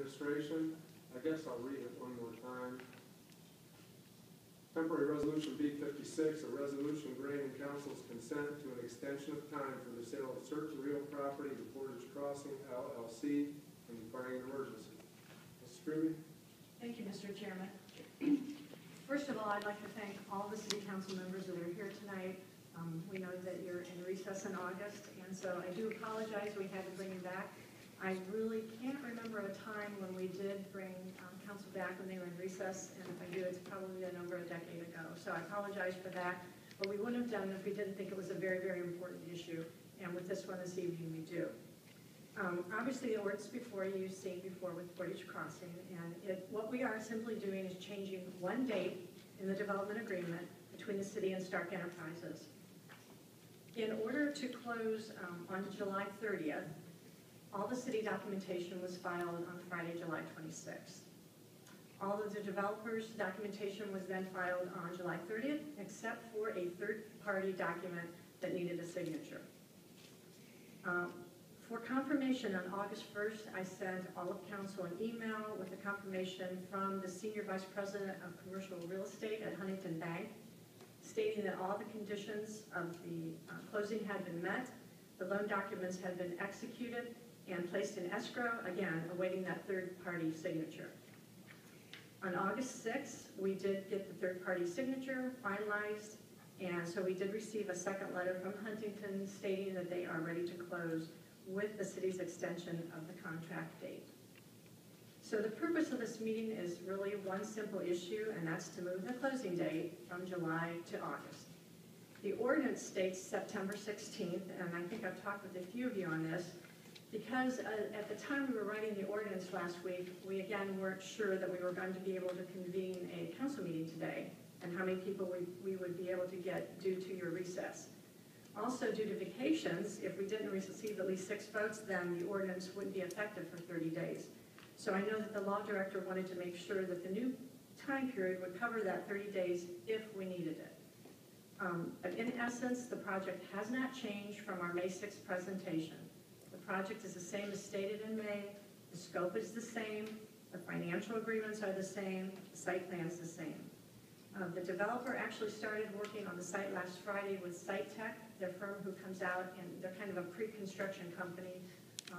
administration. I guess I'll read it one more time. Temporary Resolution B56, a resolution granting council's consent to an extension of time for the sale of certain real property to Portage Crossing LLC and declaring an emergency. Ms. Strube? Thank you, Mr. Chairman. First of all, I'd like to thank all the city council members that are here tonight. We know that you're in recess in August, and so I do apologize we had to bring you back. I really can't remember a time when we did bring council back when they were in recess, and if I do, it's probably been over a decade ago. So I apologize for that, but we wouldn't have done it if we didn't think it was a very, very important issue, and with this one this evening, we do. Obviously, the ordinance before you've seen before with Portage Crossing, and what we are simply doing is changing one date in the development agreement between the city and Stark Enterprises. In order to close on July 30th, all the city documentation was filed on Friday, July 26th. All of the developers' documentation was then filed on July 30th, except for a third-party document that needed a signature. For confirmation on August 1st, I sent all of council an email with a confirmation from the Senior Vice President of Commercial Real Estate at Huntington Bank, stating that all the conditions of the closing had been met, the loan documents had been executed and placed in escrow, again, awaiting that third-party signature. On August 6th, we did get the third-party signature finalized, and so we did receive a second letter from Huntington stating that they are ready to close with the city's extension of the contract date. So the purpose of this meeting is really one simple issue, and that's to move the closing date from July to August. The ordinance states September 16th, and I think I've talked with a few of you on this, because at the time we were writing the ordinance last week, we again weren't sure that we were going to be able to convene a council meeting today, and how many people we would be able to get due to your recess. Also, due to vacations, if we didn't receive at least 6 votes, then the ordinance wouldn't be effective for 30 days. So I know that the law director wanted to make sure that the new time period would cover that 30 days if we needed it. But in essence, the project has not changed from our May 6th presentation. The project is the same as stated in May, the scope is the same, the financial agreements are the same, the site plan is the same. The developer actually started working on the site last Friday with Site Tech, their firm who comes out, and they're kind of a pre-construction company.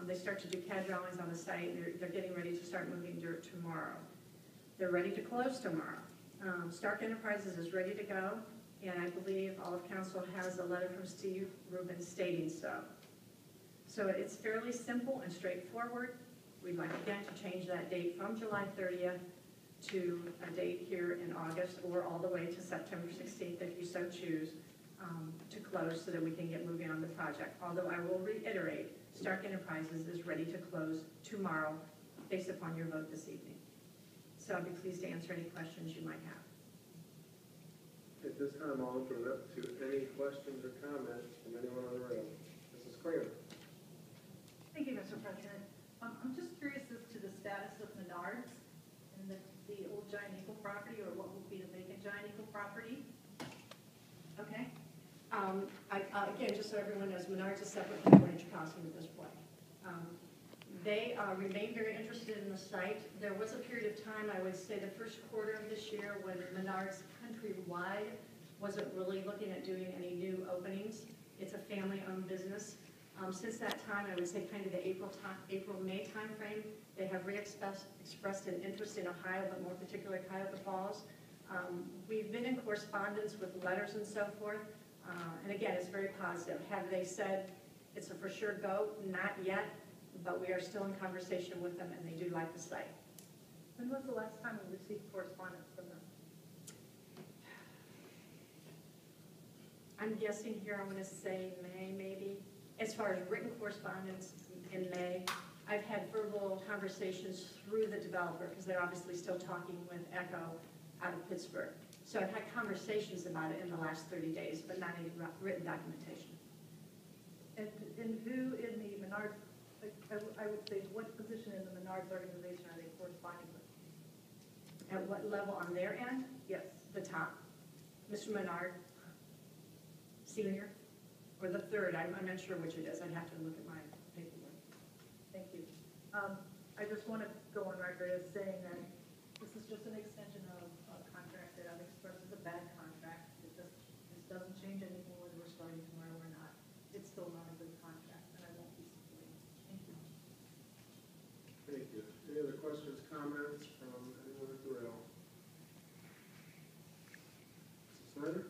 They start to do CAD drawings on the site, and they're getting ready to start moving dirt tomorrow. They're ready to close tomorrow. Stark Enterprises is ready to go, and I believe all of council has a letter from Steve Rubin stating so. So it's fairly simple and straightforward. We'd like again to change that date from July 30th to a date here in August, or all the way to September 16th if you so choose, to close so that we can get moving on the project. Although I will reiterate, Stark Enterprises is ready to close tomorrow based upon your vote this evening. So I'd be pleased to answer any questions you might have. At this time, I'll open it up to any questions or comments from anyone on the rail. Mrs. Clear. Thank you, Mr. President. I'm just curious as to the status of Menards and the old Giant Eagle property, or what will be the vacant Giant Eagle property. Okay. Again, just so everyone knows, Menards is separate from Portage Crossing at this point. They remain very interested in the site. There was a period of time, I would say the first quarter of this year, when Menards countrywide wasn't really looking at doing any new openings. It's a family-owned business. Since that time, I would say kind of the April-May timeframe, they have expressed an interest in Ohio, but more particularly Cuyahoga Falls. We've been in correspondence with letters and so forth, and again, it's very positive. Have they said it's a for sure go? Not yet, but we are still in conversation with them, and they do like the site. When was the last time we received correspondence from them? I'm guessing here, I'm going to say May, maybe. As far as written correspondence in May, I've had verbal conversations through the developer, because they're obviously still talking with Echo out of Pittsburgh. So I've had conversations about it in the last 30 days, but not any written documentation. And who in the Menards, I would say, what position in the Menards organization are they corresponding with? At what level on their end? Yes. The top. Mr. Menard, senior, or the third. I'm not sure which it is. I'd have to look at my paperwork. Thank you. I just want to go on record as saying that this is just an extension of a contract that I've expressed as a bad contract. This doesn't change anything whether we're starting tomorrow or not. It's still not a good contract, and I won't be supporting it. Thank you. Thank you. Any other questions, comments from anyone at the rail? Mrs. Snyder?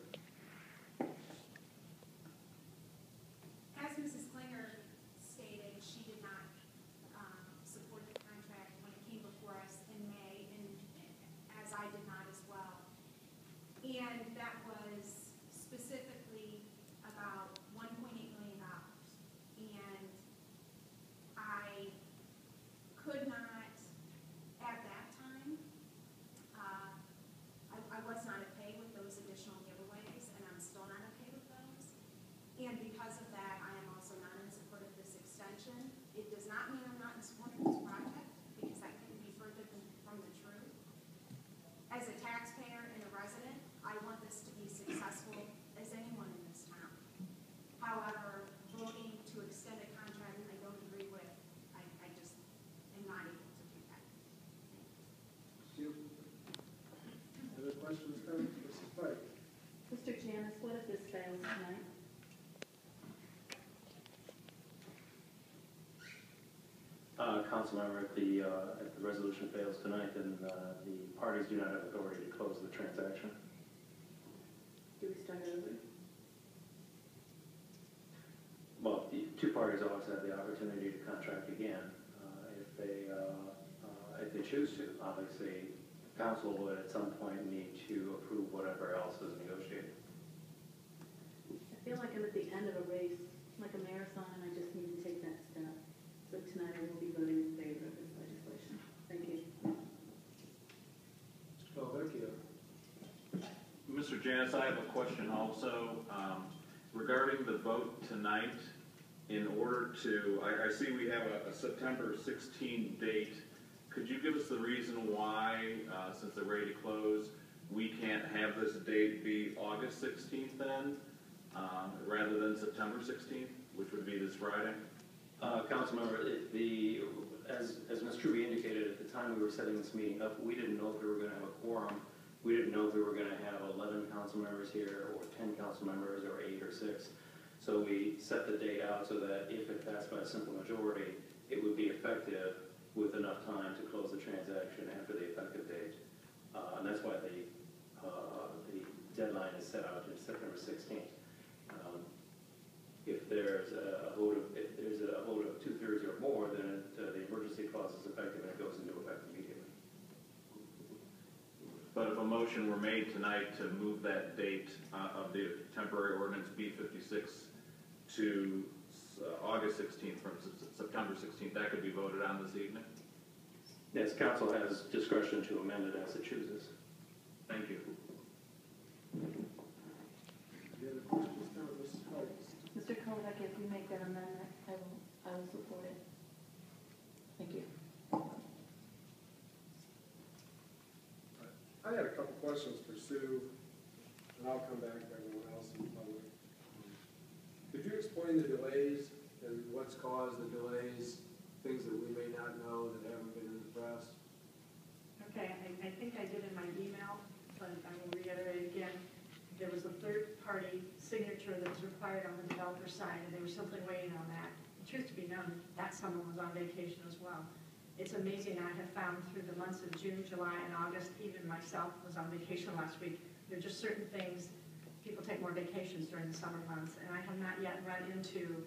As Mrs. Klinger stated, she did not support the contract when it came before us in May, and as I did not as well. And that was specifically about $1.8 million. And I could not, at that time, I was not okay with those additional giveaways, and I'm still not okay with those. And because of that, I am also not in support of this extension. It does not mean I'm not in support of this project, because that couldn't be further from the truth. As a taxpayer and a resident, I want this to be successful as anyone in this town. However, voting to extend a contract I don't agree with, I just am not able to do that. Thank you. Other questions, comments? Mrs. Pike? Mr. Janice, what if this fails tonight? Councilmember, if the resolution fails tonight, then the parties do not have authority to close the transaction. Do we start over? Well, the two parties always have the opportunity to contract again if they choose to. Obviously, council would at some point need to approve whatever else is negotiated. I feel like I'm at the end of a race, like a marathon, and I just need to take that step. So tonight I will be voting in favor of this legislation. Thank you. Mr. Janice, I have a question also regarding the vote tonight. In order to, I see we have a September 16 date. Could you give us the reason why, since they're ready to close, we can't have this date be August 16th then, rather than September 16th, which would be this Friday? Councilmember, as Ms. Truby indicated, at the time we were setting this meeting up, we didn't know if we were going to have a quorum. We didn't know if we were going to have 11 council members here, or 10 council members, or 8 or 6. So we set the date out so that if it passed by a simple majority, it would be effective with enough time to close the transaction after the effective date. And that's why the deadline is set out to September 16th. If there's a vote of 2/3 or more, then the emergency clause is effective and it goes into effect immediately. But if a motion were made tonight to move that date of the temporary ordinance B56 to August 16th from September 16th, that could be voted on this evening? Yes, council has discretion to amend it as it chooses. Thank you. Any other questions, comments? Mrs. Pike? Mr. Kovac, if you make that amendment, I will support it. Thank you. I had a couple questions for Sue, and I'll come back to everyone else in the public. Could you explain the delays and what's caused the delays, things that we may not know that haven't been in the press? Okay, I think I did in my email, but I will reiterate again. There was a third-party signature that was required on the developer side, and there was simply waiting on that. The truth to be known, that someone was on vacation as well. It's amazing, I have found through the months of June, July, and August, even myself was on vacation last week. There are just certain things, people take more vacations during the summer months, and I have not yet run into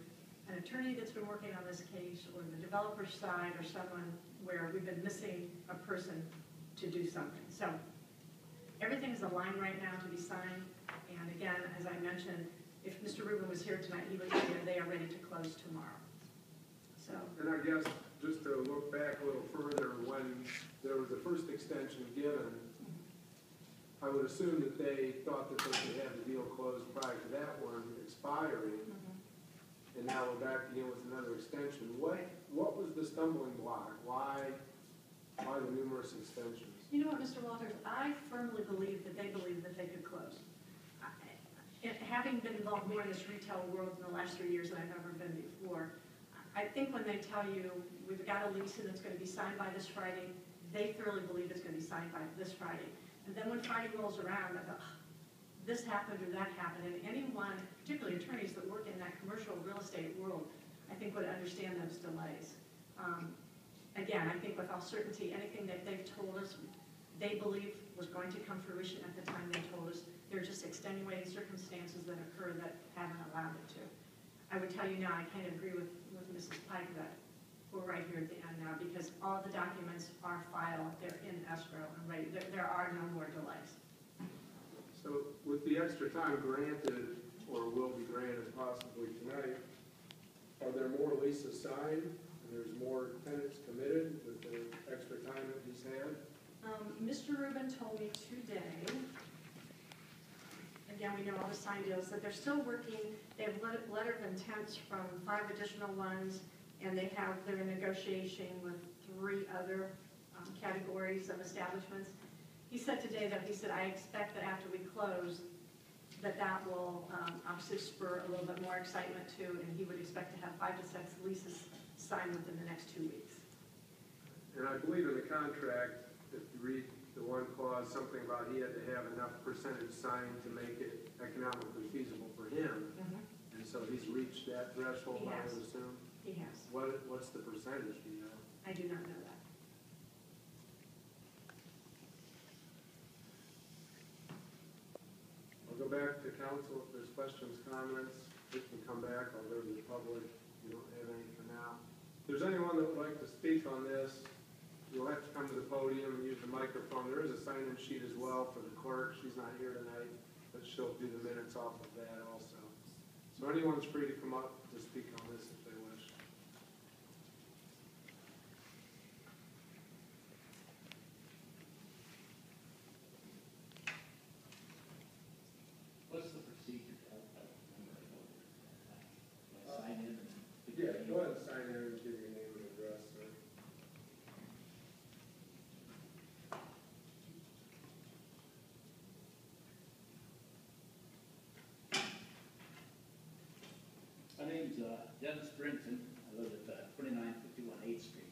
an attorney that's been working on this case, or the developer side, or someone where we've been missing a person to do something. So everything's aligned right now to be signed, and again, as I mentioned, if Mr. Rubin was here tonight, he would tell you they are ready to close tomorrow. So. And I guess, just to look back a little further, when there was the first extension given, I would assume that they thought that they could have the deal closed prior to that one expiring, and now we're back again with another extension. What was the stumbling block? Why the numerous extensions? You know what, Mr. Walters, I firmly believe that they believed that they could close. Having been involved more in this retail world in the last 3 years than I've ever been before, I think when they tell you, we've got a lease and it's going to be signed by this Friday, they thoroughly believe it's going to be signed by this Friday. And then when Friday rolls around, I go, this happened or that happened. And anyone, particularly attorneys that work in that commercial real estate world, I think would understand those delays. Again, I think with all certainty, anything that they've told us, they believe was going to come fruition at the time they told us. They're just extenuating circumstances that occur that haven't allowed it to. I would tell you now, I kind of agree with Mrs. Pike that we're right here at the end now because all the documents are filed, they're in escrow and ready. There are no more delays. So with the extra time granted, or will be granted possibly tonight, are there more leases signed and there's more tenants committed with the extra time that he's had? Mr. Rubin told me today, again, we know all the signed deals, that they're still working. They have letter of intents from 5 additional ones, and they're in negotiation with 3 other categories of establishments. He said today that I expect that after we close, that will obviously spur a little bit more excitement too, and he would expect to have 5 to 6 leases signed within the next 2 weeks. And I believe in the contract, if you read the one clause, something about he had to have enough percentage signed to make it economically feasible for him. And so he's reached that threshold, He I has. would assume. He has. What's the percentage, do you know? I do not know that. I'll go back to council if there's questions, comments. We can come back. I'll go to the public. We don't have any for now. If there's anyone that would like to speak on this, you'll have to come to the podium and use the microphone. There is a sign-in sheet as well for the clerk. She's not here tonight, but she'll do the minutes off of that also. So anyone's free to come up to speak on this if they wish. What's the procedure? Sign in? Yeah, go ahead and sign in and give your name and address, sir. My name's Dennis Brinton. I live at 2951 8th Street.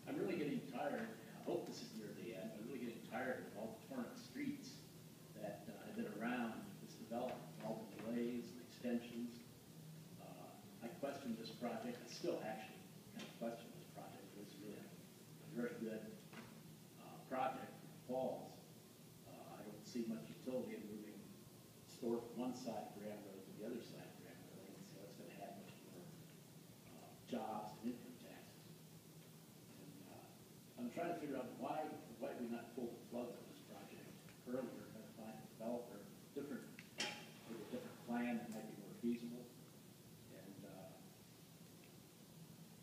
I'm really getting tired. I hope this is near the end. I'm really getting tired of all the torn up streets that have been around this development, all the delays, the extensions. I question this project. I still actually kind of question this project. It's really a very good project for Falls. I don't see much utility in moving store from one side of Grand Road to the other side of Grand Road. I don't see how it's going to add much more jobs and income taxes. And I'm trying to figure out why we not pull the plug on this project earlier, trying to find a developer with a different plan that might be more feasible.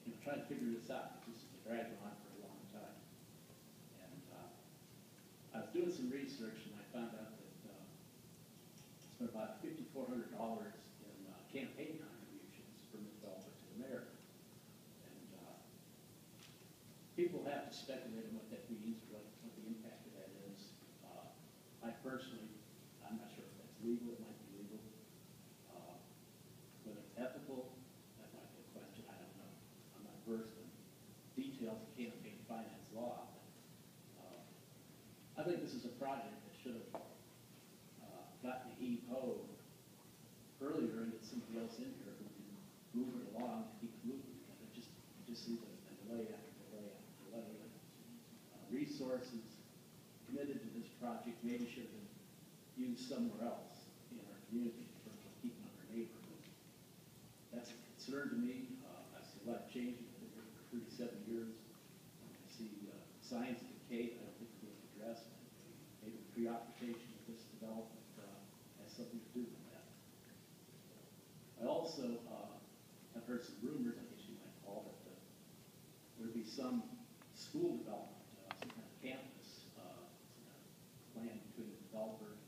And trying to figure this out. This has been dragging on for a long time. And I was doing some research and I found out that spent about $5,400 in campaign contributions from the developer to the mayor. And people have to speculate on what that means, or what the impact of that is. I personally, I'm not sure if that's legal. It might be legal. Whether it's ethical, that might be a question. I don't know. I'm not versed in details of campaign finance law. But, I think this is a project that should have gotten the EPO earlier and get somebody else in here who can move it along and keep it moving. And it just seems a delay after delay after delay. Resources committed to this project maybe should have been used somewhere else in our community in terms of keeping up our neighborhood. That's a concern to me. I see a lot of changes. I've been here for 37 years. I see signs of decay that I don't think are being addressed. Maybe the preoccupation of this development has something to do with that. I also have heard some rumors, I guess you might call it, that there would be some school development, some kind of campus, some kind of plan between the developer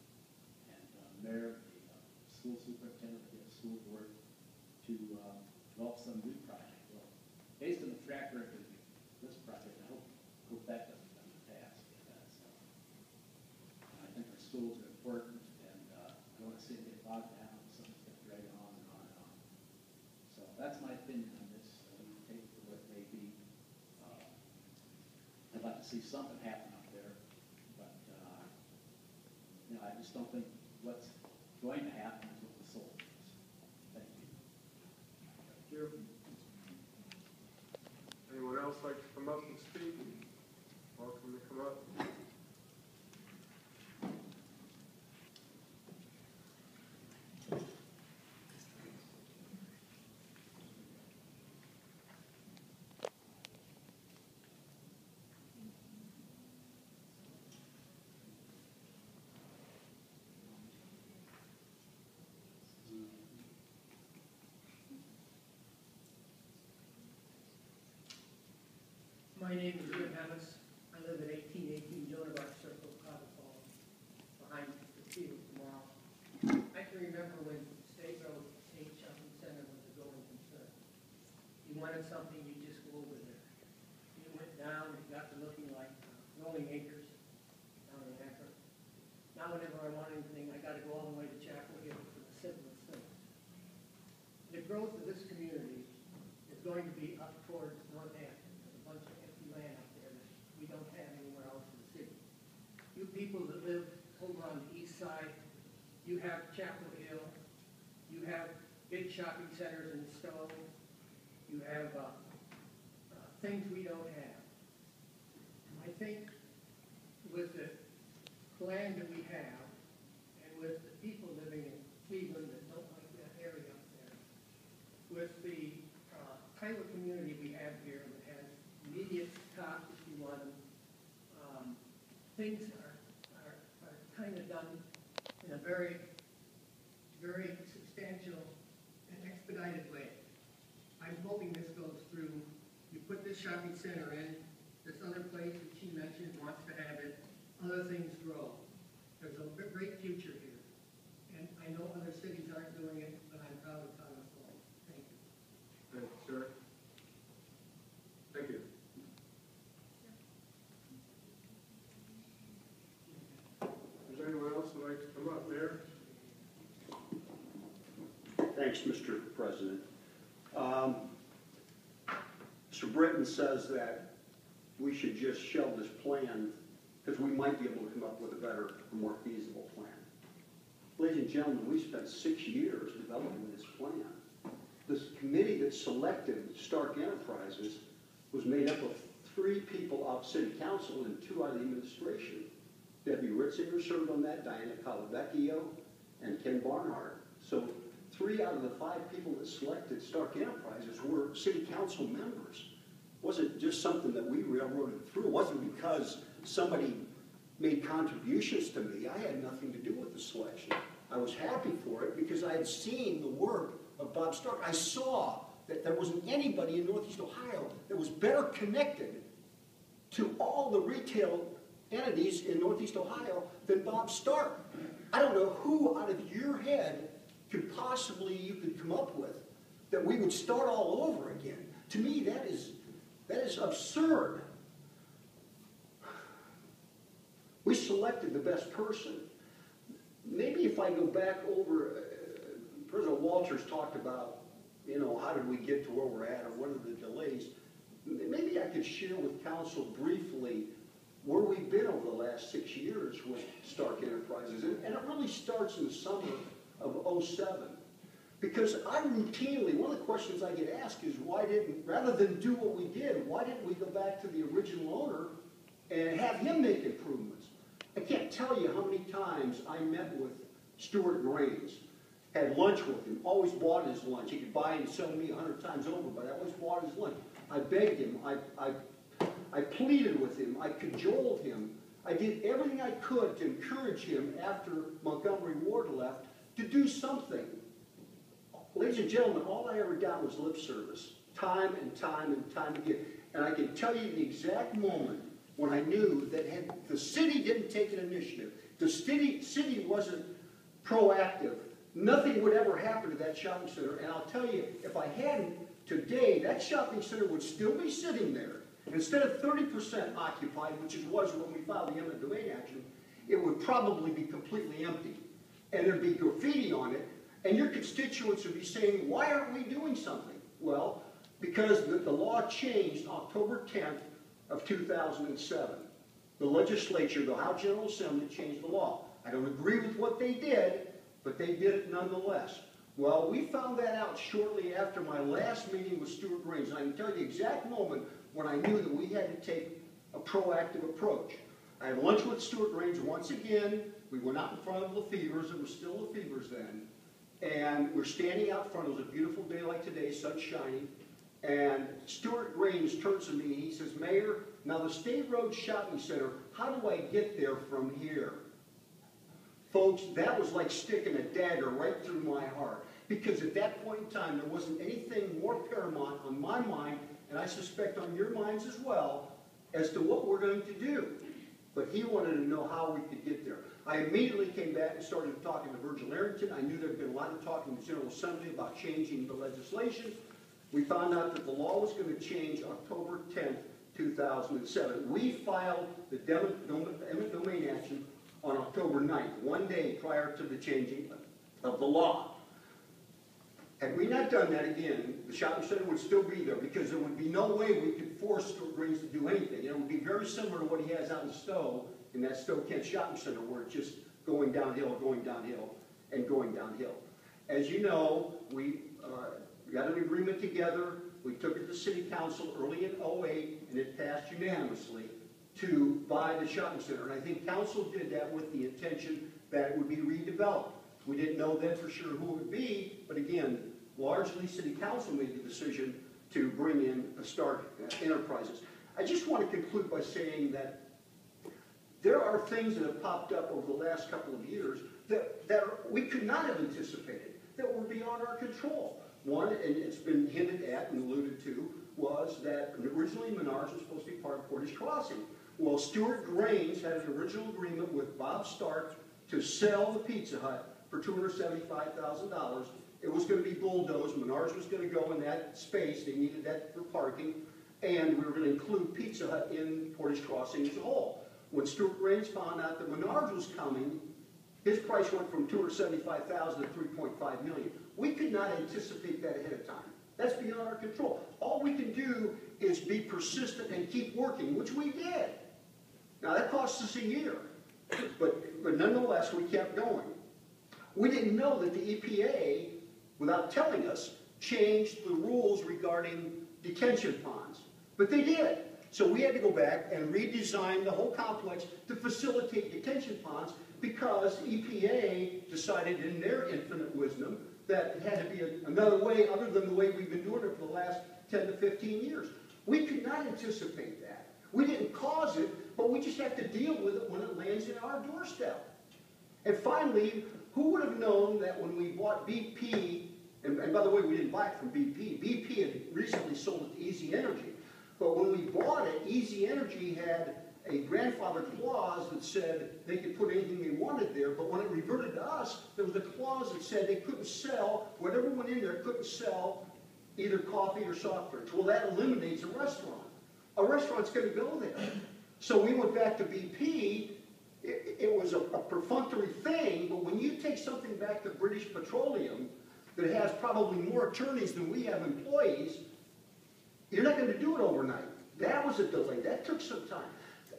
and the mayor, the school superintendent, the school board, to develop some new project. Well, based on the track record of this project, I hope that doesn't come to pass. I think our schools are important, and I don't want to see them get bogged down. Something's going to drag on and on and on. So that's my opinion on this see something happen up there, but, I just don't think what's going to happen is what the soul is. Thank you. Thank you. Anyone else like to come up and speak? Welcome to come up. My name is Jim Hammis. I live at 1818 Joan of Arc Circle, Cotton Falls, behind the field tomorrow. I can remember when State Road 8 Shopping Center was a going concern. You wanted something, you just go over there. You went down, it got to looking like rolling acres down in Akron. Now whenever I want anything, I gotta go all the way to Chapel Hill for the simplest things. The growth of this community is going to be up towards Northampton. Bunch of empty land out there that we don't have anywhere else in the city. You people that live over on the east side, you have Chapel Hill, you have big shopping centers in Stowe, you have things we don't have. I think with the land that we have, and with the people living in Cleveland that don't like that area up there, with the kind of community we have here that has immediate cops if you want them. Things are kind of done in a very, very substantial and expedited way. I'm hoping this goes through. You put this shopping center in, this other place that she mentioned wants to have it, other things grow. There's a great future here. And I know other cities aren't doing it, but I'm proud of Cotton Falls. Thank you. Thank you, sir. Thank you. Is there anyone else who'd like to come up, Mayor? Thanks, Mr. President. Mr. Britton says that we should just shelve this plan because we might be able to come up with a better, more feasible plan. Ladies and gentlemen, we spent 6 years developing this plan. This committee that selected Stark Enterprises was made up of 3 people off City Council and 2 out of the administration. Debbie Ritzinger served on that, Diana Calavecchio, and Ken Barnhart. So 3 out of the 5 people that selected Stark Enterprises were City Council members. It wasn't just something that we railroaded through. It wasn't because somebody made contributions to me. I had nothing to do with the selection. I was happy for it because I had seen the work of Bob Stark. I saw that there wasn't anybody in Northeast Ohio that was better connected to all the retail entities in Northeast Ohio than Bob Stark. I don't know who out of your head could possibly you could come up with that we would start all over again. To me, that is absurd. We selected the best person. Maybe if I go back over, President Walters talked about, how did we get to where we're at or what are the delays. Maybe I could share with council briefly where we've been over the last 6 years with Stark Enterprises. And it really starts in the summer of '07. Because I routinely, one of the questions I get asked is rather than do what we did, why didn't we go back to the original owner and have him make improvements? I can't tell you how many times I met with Stuart Grains, had lunch with him, always bought his lunch. He could buy and sell me 100 times over, but I always bought his lunch. I begged him, I pleaded with him, I cajoled him. I did everything I could to encourage him after Montgomery Ward left to do something. Ladies and gentlemen, all I ever got was lip service, time and time and time again. And I can tell you the exact moment when I knew that the city didn't take an initiative, the city wasn't proactive, nothing would ever happen to that shopping center. And I'll tell you, if I hadn't, today, that shopping center would still be sitting there. Instead of 30% occupied, which it was when we filed the eminent domain action, it would probably be completely empty. And there'd be graffiti on it, and your constituents would be saying, why aren't we doing something? Well, because the law changed October 10th of 2007. The legislature, the House General Assembly, changed the law. I don't agree with what they did, but they did it nonetheless. Well, we found that out shortly after my last meeting with Stuart Grains, and I can tell you the exact moment when I knew that we had to take a proactive approach. I had lunch with Stuart Grains once again. We went out in front of Lefevre's. It was still Lefevre's then. And we're standing out front. It was a beautiful day like today, sun shining. And Stuart Grains turns to me and he says, Mayor, now the State Road Shopping Center, how do I get there from here? Folks, that was like sticking a dagger right through my heart. Because at that point in time, there wasn't anything more paramount on my mind, and I suspect on your minds as well, as to what we're going to do. But he wanted to know how we could get there. I immediately came back and started talking to Virgil Arrington. I knew there had been a lot of talk in the General Assembly about changing the legislation. We found out that the law was going to change October 10th, 2007. We filed the eminent domain action on October 9th, one day prior to the changing of the law. Had we not done that again, the shopping center would still be there because there would be no way we could force Stuart Grains to do anything. It would be very similar to what he has out in Stowe, in that Stowe Kent Shopping Center, where it's just going downhill, and going downhill. As you know, we got an agreement together. We took it to City Council early in 2008, and it passed unanimously to buy the shopping center. And I think Council did that with the intention that it would be redeveloped. We didn't know then for sure who it would be, but again, largely City Council made the decision to bring in Stark Enterprises. I just want to conclude by saying that there are things that have popped up over the last couple of years that we could not have anticipated, that were beyond our control. One, and it's been hinted at and alluded to, was that originally Menards was supposed to be part of Portage Crossing. Well, Stuart Grains had an original agreement with Bob Stark to sell the Pizza Hut for $275,000. It was going to be bulldozed. Menards was going to go in that space. They needed that for parking. And we were going to include Pizza Hut in Portage Crossing as a whole. When Stuart Grains found out that Menards was coming, his price went from $275,000 to $3.5 million. We could not anticipate that ahead of time. That's beyond our control. All we can do is be persistent and keep working, which we did. Now, that cost us a year. But nonetheless, we kept going. We didn't know that the EPA, without telling us, changed the rules regarding detention ponds. But they did. So we had to go back and redesign the whole complex to facilitate detention ponds because EPA decided in their infinite wisdom that it had to be another way other than the way we've been doing it for the last 10 to 15 years. We could not anticipate that. We didn't cause it, but we just have to deal with it when it lands in our doorstep. And finally, who would have known that when we bought BP, and by the way, we didn't buy it from BP. BP had recently sold it to Easy Energy. But when we bought it, Easy Energy had a grandfather clause that said they could put anything they wanted there, but when it reverted to us, there was a clause that said they couldn't sell, whatever went in there couldn't sell either coffee or soft drinks. Well, that eliminates a restaurant. A restaurant's going to go there. So we went back to BP. It was a perfunctory thing, but when you take something back to British Petroleum that has probably more attorneys than we have employees, you're not going to do it overnight. That was a delay. That took some time.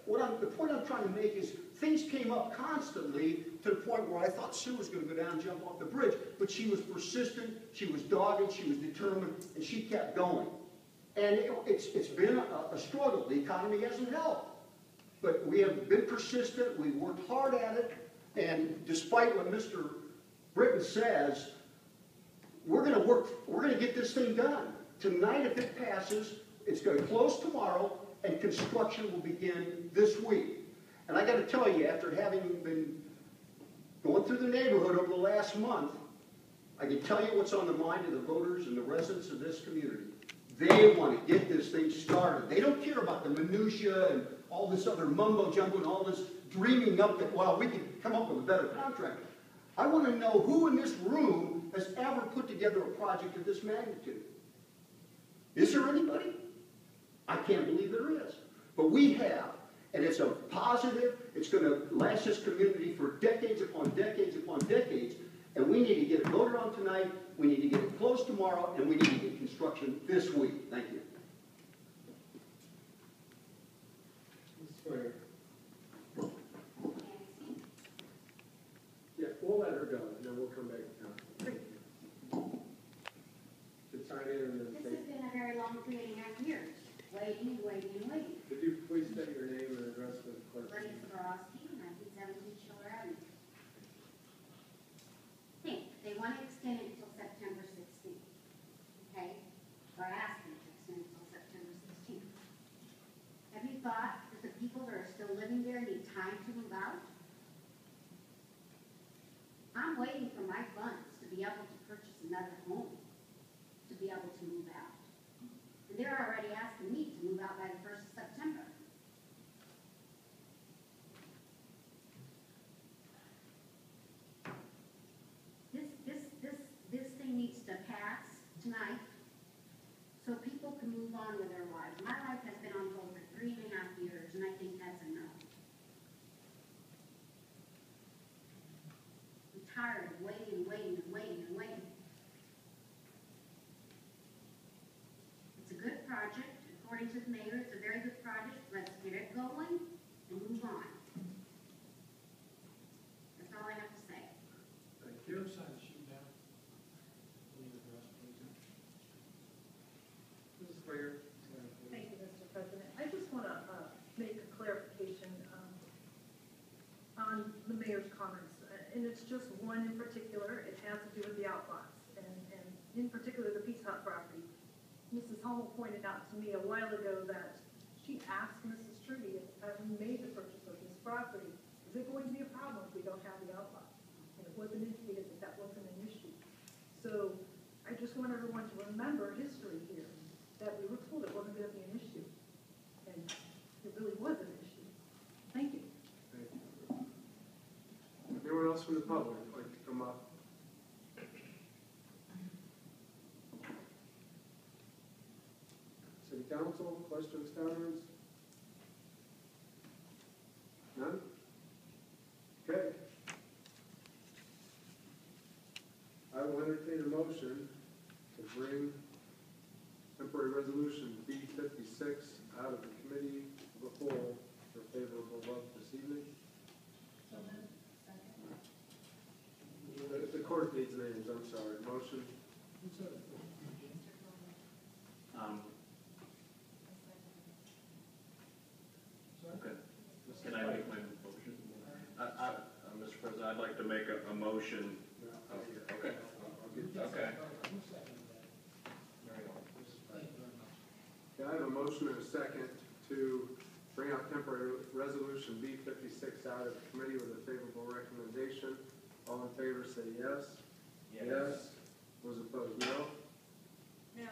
The point I'm trying to make is things came up constantly to the point where I thought Sue was going to go down and jump off the bridge, but she was persistent, she was dogged, she was determined, and she kept going. And it's been a struggle. The economy hasn't helped. But we have been persistent, we've worked hard at it, and despite what Mr. Britton says, we're going to get this thing done. Tonight, if it passes, it's going to close tomorrow, and construction will begin this week. And I got to tell you, after having been going through the neighborhood over the last month, I can tell you what's on the mind of the voters and the residents of this community. They want to get this thing started. They don't care about the minutia and all this other mumbo-jumbo and all this dreaming up that, well, we can come up with a better contract. I want to know who in this room has ever put together a project of this magnitude. Is there anybody? I can't believe there is. But we have. And it's a positive. It's going to last this community for decades upon decades upon decades. And we need to get it voted on tonight. We need to get it closed tomorrow. And we need to get construction this week. Thank you. Sawyer. Yeah, we'll let her go, and then we'll come back to council. Should sign in and then This take. has been a very long 3.5 years, waiting, waiting, waiting. Could you please state your name and address for the clerk? Lenny Swarovski, 1917 Schiller Avenue. They want to extend it until September 16th, okay? So I asked them to extend it until September 16th. Have you thought that the people that are still living there need time to move out? I'm waiting for my funds to be able to purchase another home, to be able to move out. And they're already asking me to move out by the 1st of September. This thing needs to pass tonight so people can move on with their lives. My life has been on hold for 3.5 years, and I think that's enough. I'm tired of waiting and waiting and waiting and waiting. It's a good project. According to the mayor, it's a very good project. Let's get it going and move on. That's all I have to say. Thank you. Sign the sheet down. Leave the rest, please. Mrs. Sawyer. Thank you, Mr. President. I just want to make a clarification on the mayor's comments, and it's just one in particular. It has to do with the outlots, and in particular the Pizza Hut property. Mrs. Hummel pointed out to me a while ago that she asked Mrs. Truby as we made the purchase of this property, is it going to be a problem if we don't have the outlots? And it wasn't indicated that that wasn't an issue. So I just want everyone to remember history here, that we were told it wasn't going to be an issue. And it really was an issue. Thank you. Thank you. Anyone else from the public like to come up? City Council, questions, comments? None? Okay. I will entertain a motion to bring temporary resolution B56 out of the committee of the whole for favorable vote this evening. The court needs names, I'm sorry. Motion? Okay. Can I make my motion? Mr. President, I'd like to make a motion. Okay. Okay. Okay, I have a motion and a second to bring out temporary resolution B56 out of the committee with a favorable recommendation. All in favor say yes. Yes. Those opposed, no. No.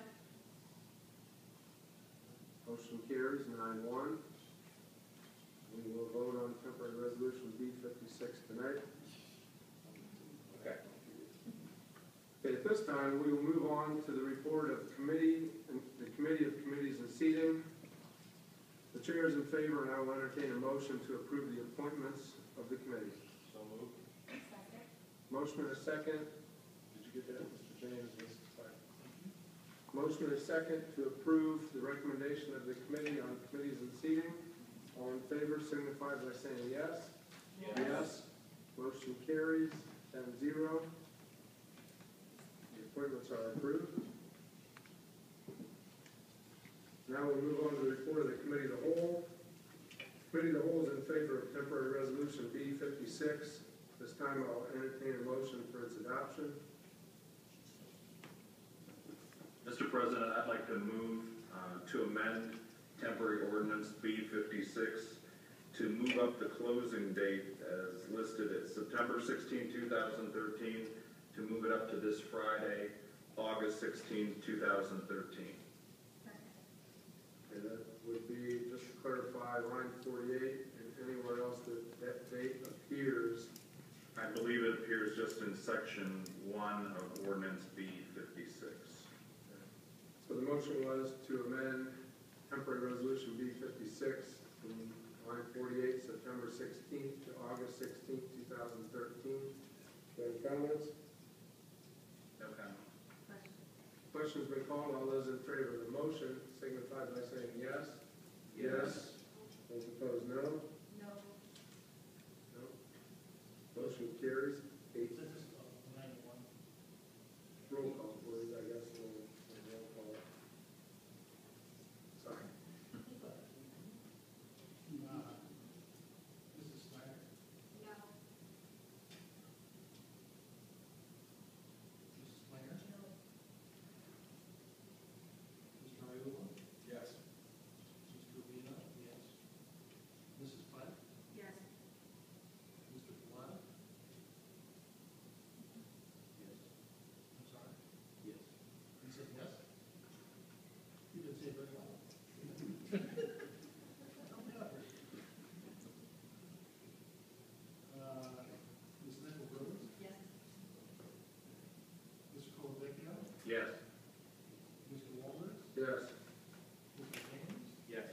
Motion carries 9-1. We will vote on temporary resolution B56 tonight. Okay. Okay, at this time, we will move on to the report of committee, and the Committee of Committees and Seating. The chair is in favor, and I will entertain a motion to approve the appointments of the committee. So moved. Motion and a second. Did you get that, Mr. James? Motion and a second to approve the recommendation of the Committee on Committees and Seating. All in favor signify by saying yes. Yes. Motion carries 10-0. The appointments are approved. Now we'll move on to the report of the Committee of the Whole. Committee of the Whole is in favor of temporary resolution B56. This time I'll entertain a motion for its adoption. Mr. President, I'd like to move to amend temporary ordinance B56 to move up the closing date as listed at September 16, 2013, to move it up to this Friday, August 16, 2013. Okay, that would be, just to clarify, line 48, and anywhere else that date appears. I believe it appears just in section 1 of ordinance B56. So the motion was to amend temporary resolution B56 from line 48, September 16th to August 16th, 2013. Any comments? No comment. Question's been called. All those in favor of the motion signify by saying yes. Yes. Those opposed, no. No. No. Motion carries. Eight, This is 91. roll call, please, I guess, we'll roll call. Sorry. Mrs. Snyder, No. Mrs. Klinger. Mr. Ayula, Yes. Mr. Rubino, yes. Mrs. Pike, Yes. Mr. Pilata. Yes. I'm sorry? Yes. You said yes? You didn't say it very well. Ms. Nickel Rose, Yes. Mr. Colavecchio, Yes. Mr. Walters, Yes. Mr. James. Yes.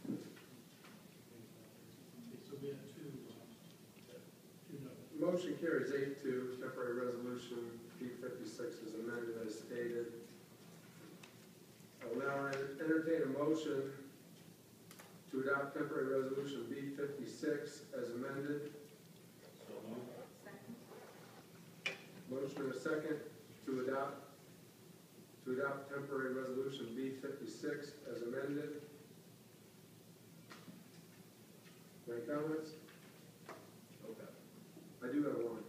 Okay, so we have two no's. Motion carries 8-2, temporary resolution B56 is amended as stated. I will now entertain a motion to adopt temporary resolution B56 as amended. So moved. Second. Motion and a second to adopt temporary resolution B56 as amended. Any comments? Okay. I do have one.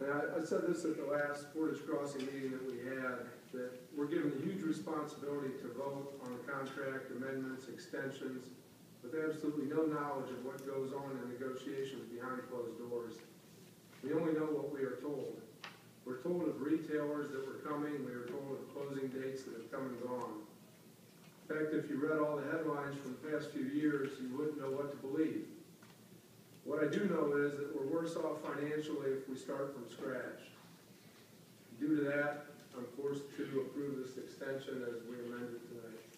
And I said this at the last Portage Crossing meeting that we had, that we're given a huge responsibility to vote on contract amendments, extensions, with absolutely no knowledge of what goes on in negotiations behind closed doors. We only know what we are told. We're told of retailers that were coming, we were told of closing dates that have come and gone. In fact, if you read all the headlines from the past few years, you wouldn't know what to believe. What I do know is that we're worse off financially if we start from scratch. Due to that, I'm forced to approve this extension as we amended tonight.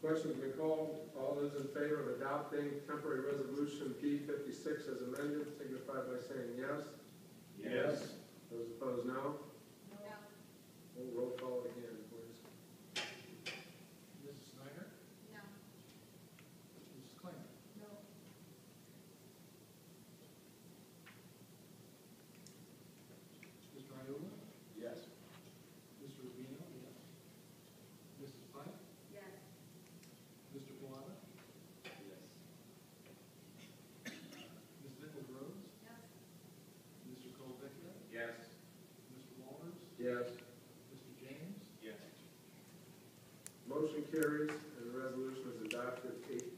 Questions been called? All those in favor of adopting temporary resolution P56 as amended signify by saying yes. Yes. Those opposed, no. No. We'll roll call it again, please. Mrs. Snyder, No. Mrs. Klinger. No. Mr. Ayula, Yes. Mr. Rubino, yes. Mrs. Pike, Yes. Mr. Pilata, Yes. Ms. Nickel Rose, Yes. Mr. Colavecchio, Yes. Mr. Walters, Yes. Mr. James. Yes. Motion carries and the resolution is adopted 8-2.